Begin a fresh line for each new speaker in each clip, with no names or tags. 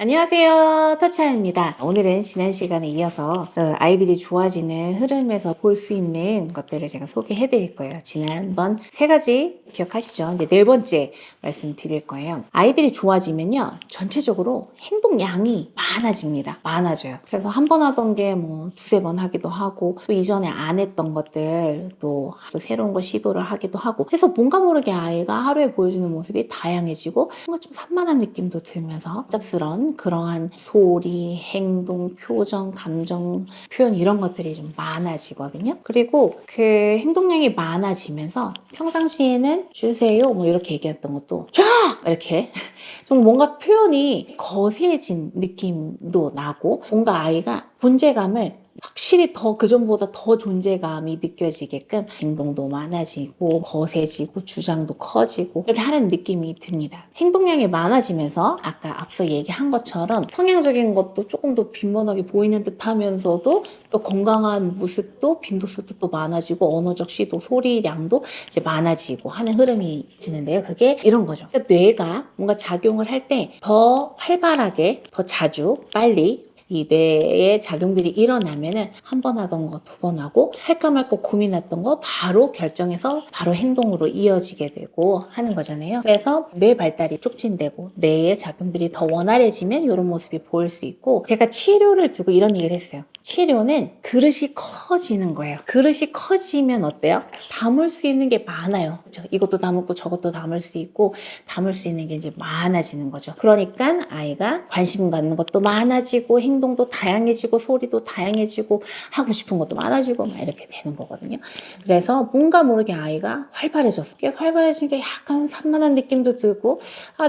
안녕하세요, 터치아입니다. 오늘은 지난 시간에 이어서 아이들이 좋아지는 흐름에서 볼 수 있는 것들을 제가 소개해 드릴 거예요. 지난번 세 가지 기억하시죠? 이제 네 번째 말씀드릴 거예요. 아이들이 좋아지면요, 전체적으로 행동량이 많아집니다. 많아져요. 그래서 한 번 하던 게 뭐 두세 번 하기도 하고, 또 이전에 안 했던 것들 또 새로운 거 시도를 하기도 하고, 그래서 뭔가 모르게 아이가 하루에 보여주는 모습이 다양해지고 뭔가 좀 산만한 느낌도 들면서 짭스러운 그러한 소리, 행동, 표정, 감정 표현 이런 것들이 좀 많아지거든요. 그리고 그 행동량이 많아지면서 평상시에는 주세요 뭐 이렇게 얘기했던 것도 쫙 이렇게 좀 뭔가 표현이 거세진 느낌도 나고, 뭔가 아이가 존재감을 확실히 더 그전보다 더 존재감이 느껴지게끔 행동도 많아지고 거세지고 주장도 커지고 이렇게 하는 느낌이 듭니다. 행동량이 많아지면서 아까 앞서 얘기한 것처럼 성향적인 것도 조금 더 빈번하게 보이는 듯 하면서도 또 건강한 모습도 빈도수도 또 많아지고 언어적 시도, 소리량도 이제 많아지고 하는 흐름이 있는데요. 그게 이런 거죠. 그러니까 뇌가 뭔가 작용을 할 때 더 활발하게, 더 자주, 빨리 이 뇌의 작용들이 일어나면은 한 번 하던 거 두 번 하고, 할까 말까 고민했던 거 바로 결정해서 바로 행동으로 이어지게 되고 하는 거잖아요. 그래서 뇌 발달이 촉진되고 뇌의 작용들이 더 원활해지면 이런 모습이 보일 수 있고, 제가 치료를 두고 이런 얘기를 했어요. 치료는 그릇이 커지는 거예요. 그릇이 커지면 어때요? 담을 수 있는 게 많아요. 그렇죠? 이것도 담고 저것도 담을 수 있고, 담을 수 있는 게 이제 많아지는 거죠. 그러니까 아이가 관심 갖는 것도 많아지고, 행동도 다양해지고, 소리도 다양해지고, 하고 싶은 것도 많아지고 막 이렇게 되는 거거든요. 그래서 뭔가 모르게 아이가 활발해졌어. 활발해진 게 약간 산만한 느낌도 들고,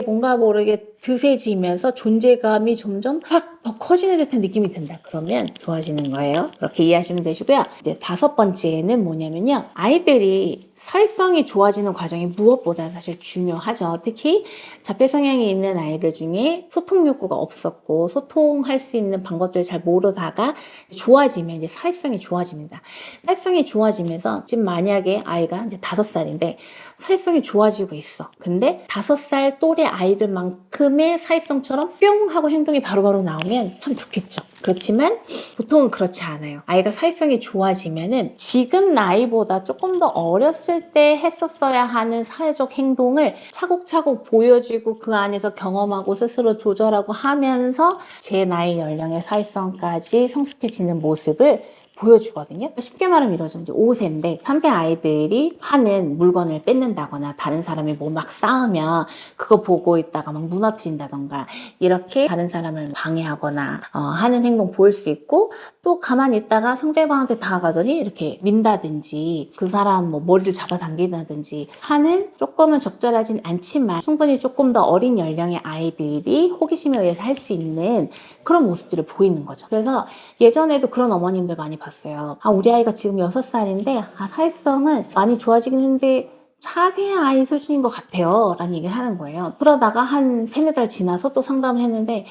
뭔가 모르게 드세지면서 존재감이 점점 확 더 커지는 듯한 느낌이 든다. 그러면 좋아지는 거예요. 그렇게 이해하시면 되시고요. 이제 다섯 번째는 뭐냐면요, 아이들이 사회성이 좋아지는 과정이 무엇보다 사실 중요하죠. 특히 자폐 성향이 있는 아이들 중에 소통 욕구가 없었고 소통할 수 있는 방법들을 잘 모르다가 좋아지면 이제 사회성이 좋아집니다. 사회성이 좋아지면서 지금 만약에 아이가 이제 5살인데 사회성이 좋아지고 있어. 근데 5살 또래 아이들만큼의 사회성처럼 뿅 하고 행동이 바로바로 나오면 참 좋겠죠. 그렇지만 보통은 그렇지 않아요. 아이가 사회성이 좋아지면은 지금 나이보다 조금 더 어렸을 때 했었어야 하는 사회적 행동을 차곡차곡 보여주고 그 안에서 경험하고 스스로 조절하고 하면서 제 나이 연령의 사회성까지 성숙해지는 모습을 보여주거든요. 쉽게 말하면 이러죠. 이제 5세인데 3세 아이들이 하는 물건을 뺏는다거나 다른 사람이 뭐 막 싸우면 그거 보고 있다가 막 무너뜨린다던가 이렇게 다른 사람을 방해하거나 하는 행동 보일 수 있고, 또 가만히 있다가 상대방한테 다가가더니 이렇게 민다든지 그 사람 뭐 머리를 잡아당긴다든지 하는, 조금은 적절하진 않지만 충분히 조금 더 어린 연령의 아이들이 호기심에 의해서 할 수 있는 그런 모습들을 보이는 거죠. 그래서 예전에도 그런 어머님들 많이 봤어요. 우리 아이가 지금 6살인데 사회성은 많이 좋아지긴 했는데 4세 아이 수준인 것 같아요 라는 얘기를 하는 거예요. 그러다가 한 3-4달 지나서 또 상담을 했는데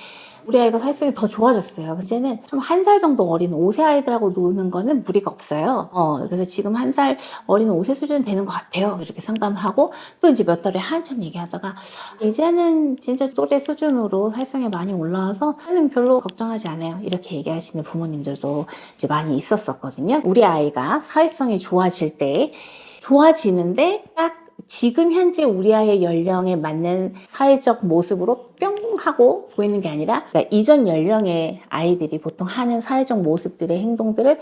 우리 아이가 사회성이 더 좋아졌어요. 이제는 좀 1살 정도 어린 5세 아이들하고 노는 거는 무리가 없어요. 그래서 지금 1살 어린 5세 수준 되는 것 같아요. 이렇게 상담을 하고, 또 이제 몇 달에 한참 얘기하다가 이제는 진짜 또래 수준으로 사회성이 많이 올라와서 저는 별로 걱정하지 않아요. 이렇게 얘기하시는 부모님들도 이제 많이 있었거든요. 우리 아이가 사회성이 좋아질 때 좋아지는데 딱 지금 현재 우리 아이의 연령에 맞는 사회적 모습으로 뿅 하고 보이는 게 아니라, 그러니까 이전 연령의 아이들이 보통 하는 사회적 모습들의 행동들을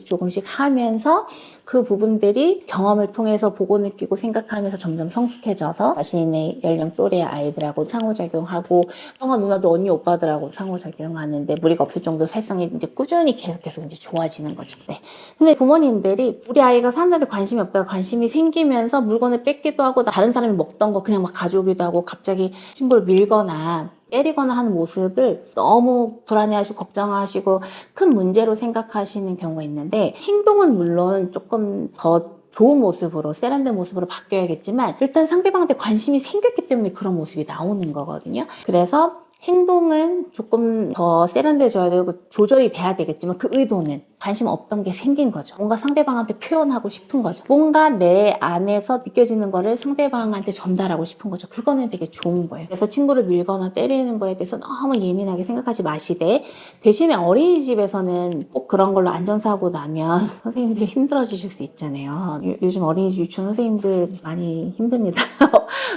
조금씩 하면서 그 부분들이 경험을 통해서 보고 느끼고 생각하면서 점점 성숙해져서 자신의 연령 또래의 아이들하고 상호작용하고, 형아 누나도 언니 오빠들하고 상호작용하는데 무리가 없을 정도 사회성이 이제 꾸준히 계속 이제 좋아지는 거죠. 네. 근데 부모님들이 우리 아이가 사람들한테 관심이 없다가 관심이 생기면서 물건을 뺏기도 하고, 다른 사람이 먹던 거 그냥 막 가져오기도 하고, 갑자기 친구를 밀거나 때리거나 하는 모습을 너무 불안해하시고 걱정하시고 큰 문제로 생각하시는 경우가 있는데, 행동은 물론 조금 더 좋은 모습으로, 세련된 모습으로 바뀌어야겠지만 일단 상대방한테 관심이 생겼기 때문에 그런 모습이 나오는 거거든요. 그래서 행동은 조금 더 세련돼져야 되고 조절이 돼야 되겠지만 그 의도는 관심 없던 게 생긴 거죠. 뭔가 상대방한테 표현하고 싶은 거죠. 뭔가 내 안에서 느껴지는 거를 상대방한테 전달하고 싶은 거죠. 그거는 되게 좋은 거예요. 그래서 친구를 밀거나 때리는 거에 대해서 너무 예민하게 생각하지 마시되, 대신에 어린이집에서는 꼭 그런 걸로 안전사고 나면 선생님들이 힘들어지실 수 있잖아요. 요즘 어린이집 유치원 선생님들 많이 힘듭니다.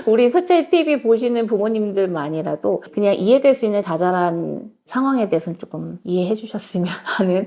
우리 서채 TV 보시는 부모님들만이라도 그냥 이해될 수 있는 자잘한 상황에 대해서는 조금 이해해 주셨으면 하는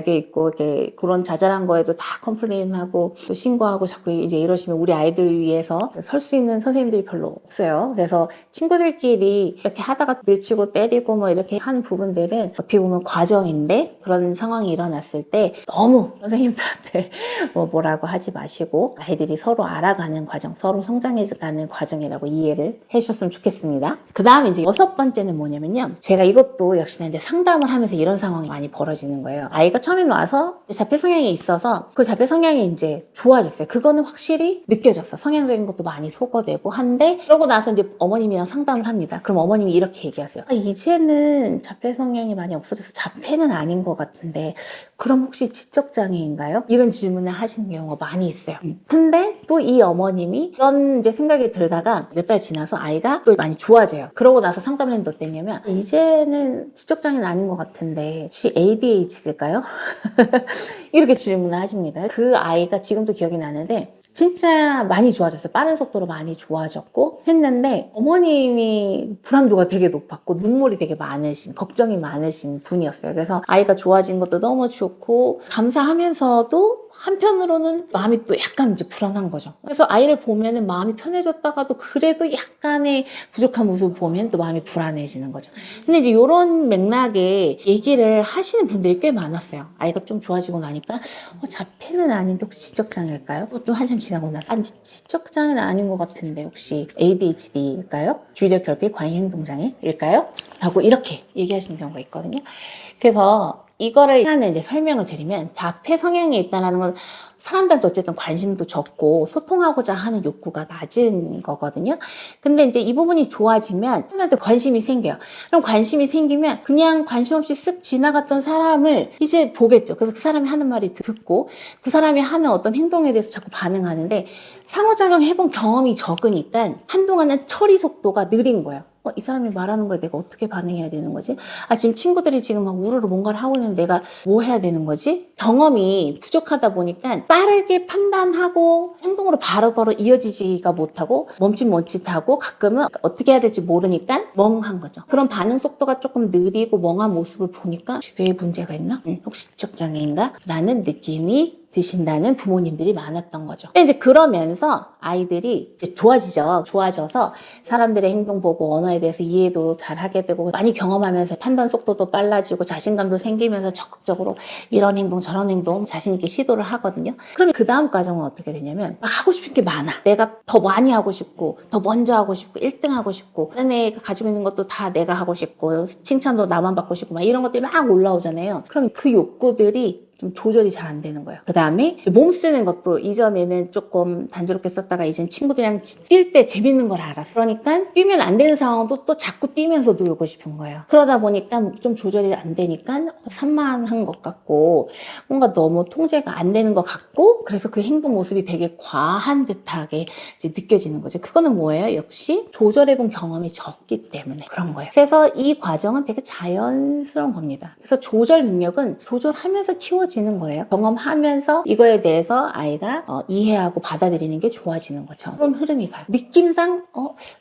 게 있고, 그런 자잘한 거에도 다 컴플레인하고 또 신고하고 자꾸 이제 이러시면 우리 아이들 위해서 설 수 있는 선생님들이 별로 없어요. 그래서 친구들끼리 이렇게 하다가 밀치고 때리고 뭐 이렇게 한 부분들은 어떻게 보면 과정인데, 그런 상황이 일어났을 때 너무 선생님들한테 뭐라고 하지 마시고 아이들이 서로 알아가는 과정, 서로 성장해가는 과정이라고 이해를 해주셨으면 좋겠습니다. 그 다음에 이제 6번째는 뭐냐면요, 제가 이것도 역시나 이제 상담을 하면서 이런 상황이 많이 벌어지는 거예요. 아이가 처음에 와서 자폐 성향이 있어서 그 자폐 성향이 이제 좋아졌어요. 그거는 확실히 느껴졌어. 성향적인 것도 많이 소거되고 한데, 그러고 나서 이제 어머님이랑 상담을 합니다. 그럼 어머님이 이렇게 얘기하세요. 이제는 자폐 성향이 많이 없어져서 자폐는 아닌 것 같은데 그럼 혹시 지적장애인가요? 이런 질문을 하시는 경우가 많이 있어요. 근데 또 이 어머님이 그런 이제 생각이 들다가 몇 달 지나서 아이가 또 많이 좋아져요. 그러고 나서 상담을 했는데 어땠냐면, 이제는 지적장애는 아닌 것 같은데 혹시 ADHD일까요? 이렇게 질문을 하십니다. 그 아이가 지금도 기억이 나는데 진짜 많이 좋아졌어요. 빠른 속도로 많이 좋아졌고 했는데, 어머님이 불안도가 되게 높았고 눈물이 되게 많으신, 걱정이 많으신 분이었어요. 그래서 아이가 좋아진 것도 너무 좋고 감사하면서도 한편으로는 마음이 또 약간 이제 불안한 거죠. 그래서 아이를 보면은 마음이 편해졌다가도 그래도 약간의 부족한 모습을 보면 또 마음이 불안해지는 거죠. 근데 이제 이런 맥락에 얘기를 하시는 분들이 꽤 많았어요. 아이가 좀 좋아지고 나니까 자폐는 아닌데 혹시 지적장애일까요? 좀 한참 지나고 나서 지적장애는 아닌 것 같은데 혹시 ADHD일까요? 주의적 결핍 과잉행동장애일까요? 라고 이렇게 얘기하시는 경우가 있거든요. 그래서 이거를 하나는 이제 설명을 드리면, 자폐 성향이 있다는 건 사람들도 어쨌든 관심도 적고 소통하고자 하는 욕구가 낮은 거거든요. 근데 이제 이 부분이 좋아지면 사람들한테 관심이 생겨요. 그럼 관심이 생기면 그냥 관심 없이 쓱 지나갔던 사람을 이제 보겠죠. 그래서 그 사람이 하는 말이 듣고 그 사람이 하는 어떤 행동에 대해서 자꾸 반응하는데, 상호작용 해본 경험이 적으니까 한동안은 처리 속도가 느린 거예요. 이 사람이 말하는 거에 내가 어떻게 반응해야 되는 거지? 지금 친구들이 지금 막 우르르 뭔가를 하고 있는데 내가 뭐 해야 되는 거지? 경험이 부족하다 보니까 빠르게 판단하고 행동으로 바로바로 이어지지가 못하고 멈칫멈칫하고, 가끔은 어떻게 해야 될지 모르니까 멍한 거죠. 그런 반응 속도가 조금 느리고 멍한 모습을 보니까 혹시 뇌에 문제가 있나? 혹시 지적장애인가? 라는 느낌이 드신다는 부모님들이 많았던 거죠. 근데 이제 그러면서 아이들이 이제 좋아지죠. 좋아져서 사람들의 행동 보고 언어에 대해서 이해도 잘 하게 되고, 많이 경험하면서 판단 속도도 빨라지고 자신감도 생기면서 적극적으로 이런 행동 저런 행동 자신 있게 시도를 하거든요. 그러면 그 다음 과정은 어떻게 되냐면, 막 하고 싶은 게 많아. 내가 더 많이 하고 싶고 더 먼저 하고 싶고 1등 하고 싶고, 다른 애가 가지고 있는 것도 다 내가 하고 싶고 칭찬도 나만 받고 싶고 막 이런 것들이 막 올라오잖아요. 그럼 그 욕구들이 좀 조절이 잘 안 되는 거예요. 그 다음에 몸 쓰는 것도, 이전에는 조금 단조롭게 썼다가 이젠 친구들이랑 뛸 때 재밌는 걸 알았어. 그러니까 뛰면 안 되는 상황도 또 자꾸 뛰면서 놀고 싶은 거예요. 그러다 보니까 좀 조절이 안 되니까 산만한 것 같고 뭔가 너무 통제가 안 되는 것 같고, 그래서 그 행동 모습이 되게 과한 듯하게 이제 느껴지는 거죠. 그거는 뭐예요? 역시 조절해본 경험이 적기 때문에 그런 거예요. 그래서 이 과정은 되게 자연스러운 겁니다. 그래서 조절 능력은 조절하면서 키워지는 거예요. 경험하면서 이거에 대해서 아이가 이해하고 받아들이는 게 좋아지는 거죠. 그런 흐름이 가요. 느낌상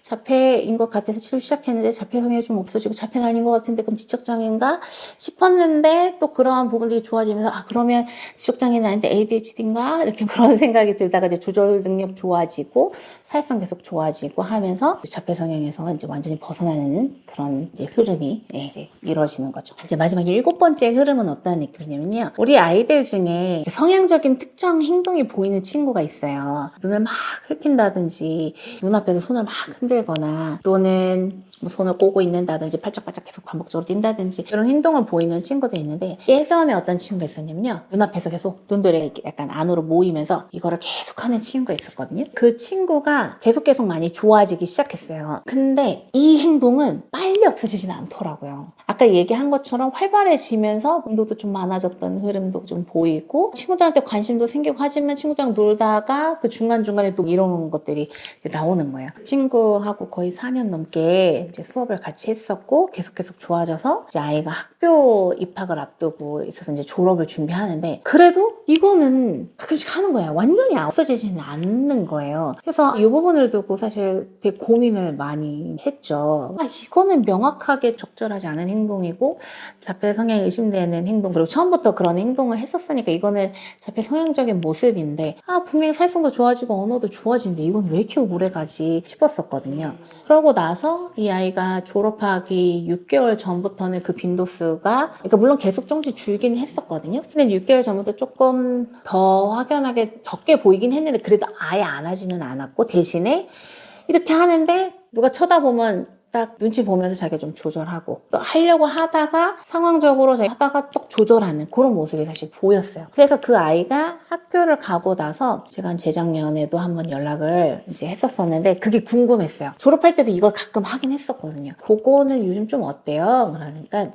자폐인 것 같아서 치료 시작했는데 자폐 성향이 좀 없어지고 자폐는 아닌 것 같은데 그럼 지적장애인가 싶었는데, 또 그러한 부분들이 좋아지면서 그러면 지적장애는 아닌데 ADHD인가? 이렇게 그런 생각이 들다가 이제 조절 능력 좋아지고 사회성 계속 좋아지고 하면서 자폐 성향에서 이제 완전히 벗어나는 그런 이제 흐름이 이루어지는 거죠. 이제 마지막 7번째 흐름은 어떤 느낌이냐면요, 우리 아이들 중에 성향적인 특정 행동이 보이는 친구가 있어요. 눈을 막 흘킨다든지 눈앞에서 손을 막 흔들거나, 또는 뭐 손을 꼬고 있는다든지 팔짝팔짝 계속 반복적으로 뛴다든지 이런 행동을 보이는 친구들이 있는데, 예전에 어떤 친구가 있었냐면요, 눈앞에서 계속 눈들이 이렇게 약간 안으로 모이면서 이거를 계속 하는 친구가 있었거든요. 그 친구가 계속 많이 좋아지기 시작했어요. 근데 이 행동은 빨리 없어지진 않더라고요. 아까 얘기한 것처럼 활발해지면서 운동도 좀 많아졌던 흐름도 좀 보이고, 친구들한테 관심도 생기고, 하지만 친구들이랑 놀다가 그 중간중간에 또 이런 것들이 이제 나오는 거예요. 그 친구하고 거의 4년 넘게 이제 수업을 같이 했었고, 계속 좋아져서 이제 아이가 학교 입학을 앞두고 있어서 이제 졸업을 준비하는데, 그래도 이거는 가끔씩 하는 거예요. 완전히 없어지지는 않는 거예요. 그래서 이 부분을 두고 사실 되게 고민을 많이 했죠. 이거는 명확하게 적절하지 않은 행동이고 자폐 성향이 의심되는 행동, 그리고 처음부터 그런 행동을 했었으니까 이거는 자폐 성향적인 모습인데, 분명히 사회성도 좋아지고 언어도 좋아지는데 이건 왜 이렇게 오래 가지 싶었었거든요. 그러고 나서 이 아이가 졸업하기 6개월 전부터는 그 빈도수가, 그러니까 물론 계속 조금씩 줄긴 했었거든요. 근데 6개월 전부터 조금 더 확연하게 적게 보이긴 했는데, 그래도 아예 안 하지는 않았고, 대신에 이렇게 하는데 누가 쳐다보면 딱 눈치 보면서 자기가 좀 조절하고, 또 하려고 하다가 상황적으로 하다가 또 조절하는 그런 모습이 사실 보였어요. 그래서 그 아이가 학교를 가고 나서 제가 한 재작년에도 한번 연락을 이제 했었었는데, 그게 궁금했어요. 졸업할 때도 이걸 가끔 하긴 했었거든요. 그거는 요즘 좀 어때요? 그러니까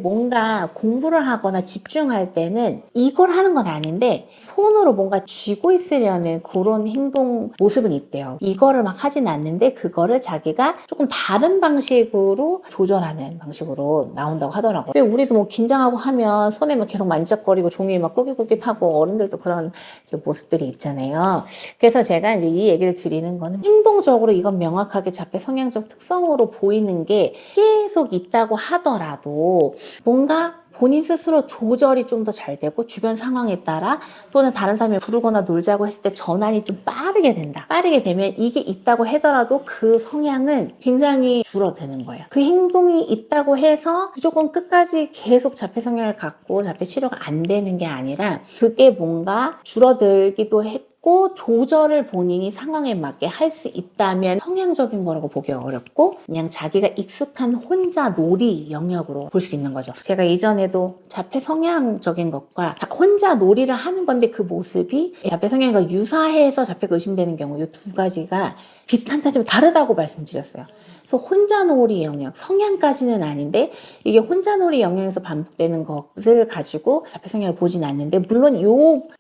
뭔가 공부를 하거나 집중할 때는 이걸 하는 건 아닌데 손으로 뭔가 쥐고 있으려는 그런 행동 모습은 있대요. 이거를 막 하진 않는데 그거를 자기가 조금 다른 방식으로 조절하는 방식으로 나온다고 하더라고요. 왜 우리도 뭐 긴장하고 하면 손에 막 계속 만져거리고 종이 막 꾸깃꾸깃하고, 어른들도 그런 이제 모습들이 있잖아요. 그래서 제가 이제 이 얘기를 드리는 거는, 행동적으로 이건 명확하게 자폐 성향적 특성으로 보이는 게 계속 있다고 하더라도 뭔가 본인 스스로 조절이 좀 더 잘 되고, 주변 상황에 따라 또는 다른 사람이 부르거나 놀자고 했을 때 전환이 좀 빠르게 된다. 빠르게 되면 이게 있다고 하더라도 그 성향은 굉장히 줄어드는 거예요. 그 행동이 있다고 해서 무조건 끝까지 계속 자폐 성향을 갖고 자폐 치료가 안 되는 게 아니라, 그게 뭔가 줄어들기도 했고 조절을 본인이 상황에 맞게 할 수 있다면 성향적인 거라고 보기 어렵고, 그냥 자기가 익숙한 혼자 놀이 영역으로 볼 수 있는 거죠. 제가 이전에도 자폐 성향적인 것과 혼자 놀이를 하는 건데 그 모습이 자폐 성향과 유사해서 자폐가 의심되는 경우, 이 두 가지가 비슷한 차지만 다르다고 말씀드렸어요. 그래서 혼자놀이 영역, 성향까지는 아닌데 이게 혼자놀이 영역에서 반복되는 것을 가지고 자폐 성향을 보진 않는데, 물론 이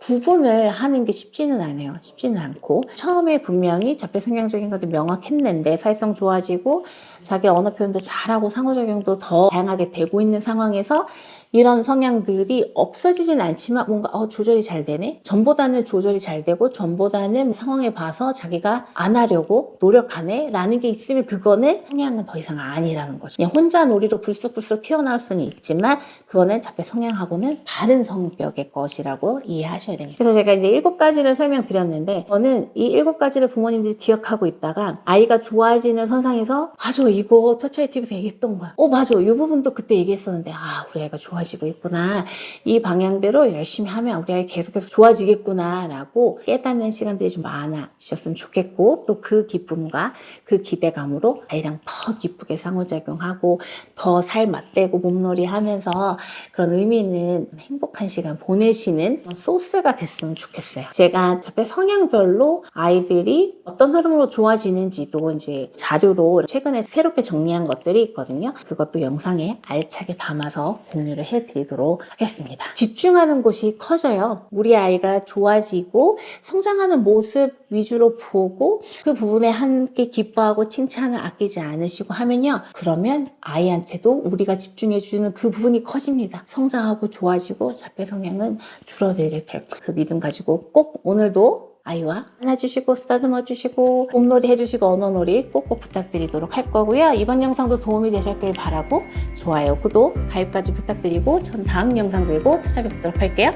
구분을 하는 게 쉽지는 않아요. 쉽지는 않고, 처음에 분명히 자폐 성향적인 것도 명확했는데 사회성 좋아지고 자기 언어 표현도 잘하고 상호작용도 더 다양하게 되고 있는 상황에서 이런 성향들이 없어지진 않지만 뭔가 조절이 잘 되네? 전보다는 조절이 잘 되고 전보다는 상황에 봐서 자기가 안 하려고 노력하네? 라는 게 있으면 그거는 성향은 더 이상 아니라는 거죠. 그냥 혼자 놀이로 불쑥불쑥 튀어나올 수는 있지만 그거는 자폐 성향하고는 다른 성격의 것이라고 이해하셔야 됩니다. 그래서 제가 이제 7가지를 설명드렸는데, 저는 이 7가지를 부모님들이 기억하고 있다가 아이가 좋아지는 선상에서 맞아, 이거 터치아이 TV에서 얘기했던 거야. 맞아, 이 부분도 그때 얘기했었는데 우리 아이가 좋아지고 있구나. 이 방향대로 열심히 하면 우리 아이 계속해서 좋아지겠구나 라고 깨닫는 시간들이 좀 많아지셨으면 좋겠고, 또 그 기쁨과 그 기대감으로 아이랑 더 기쁘게 상호작용하고 더 살 맞대고 몸놀이 하면서 그런 의미 있는 행복한 시간 보내시는 소스가 됐으면 좋겠어요. 제가 자폐 성향별로 아이들이 어떤 흐름으로 좋아지는지도 이제 자료로 최근에 새롭게 정리한 것들이 있거든요. 그것도 영상에 알차게 담아서 공유를 해드리도록 하겠습니다. 집중하는 곳이 커져요. 우리 아이가 좋아지고 성장하는 모습 위주로 보고 그 부분에 함께 기뻐하고 칭찬을 아끼지 않으시고 하면요, 그러면 아이한테도 우리가 집중해주는 그 부분이 커집니다. 성장하고 좋아지고 자폐 성향은 줄어들게 될 거예요. 그 믿음 가지고 꼭 오늘도 아이와 안아주시고 쓰다듬어 주시고 몸놀이 해주시고 언어놀이 꼭꼭 부탁드리도록 할 거고요. 이번 영상도 도움이 되셨길 바라고 좋아요, 구독, 가입까지 부탁드리고 전 다음 영상 들고 찾아뵙도록 할게요.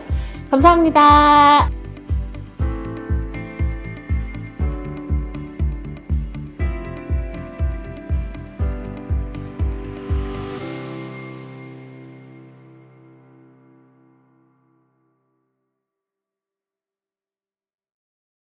감사합니다.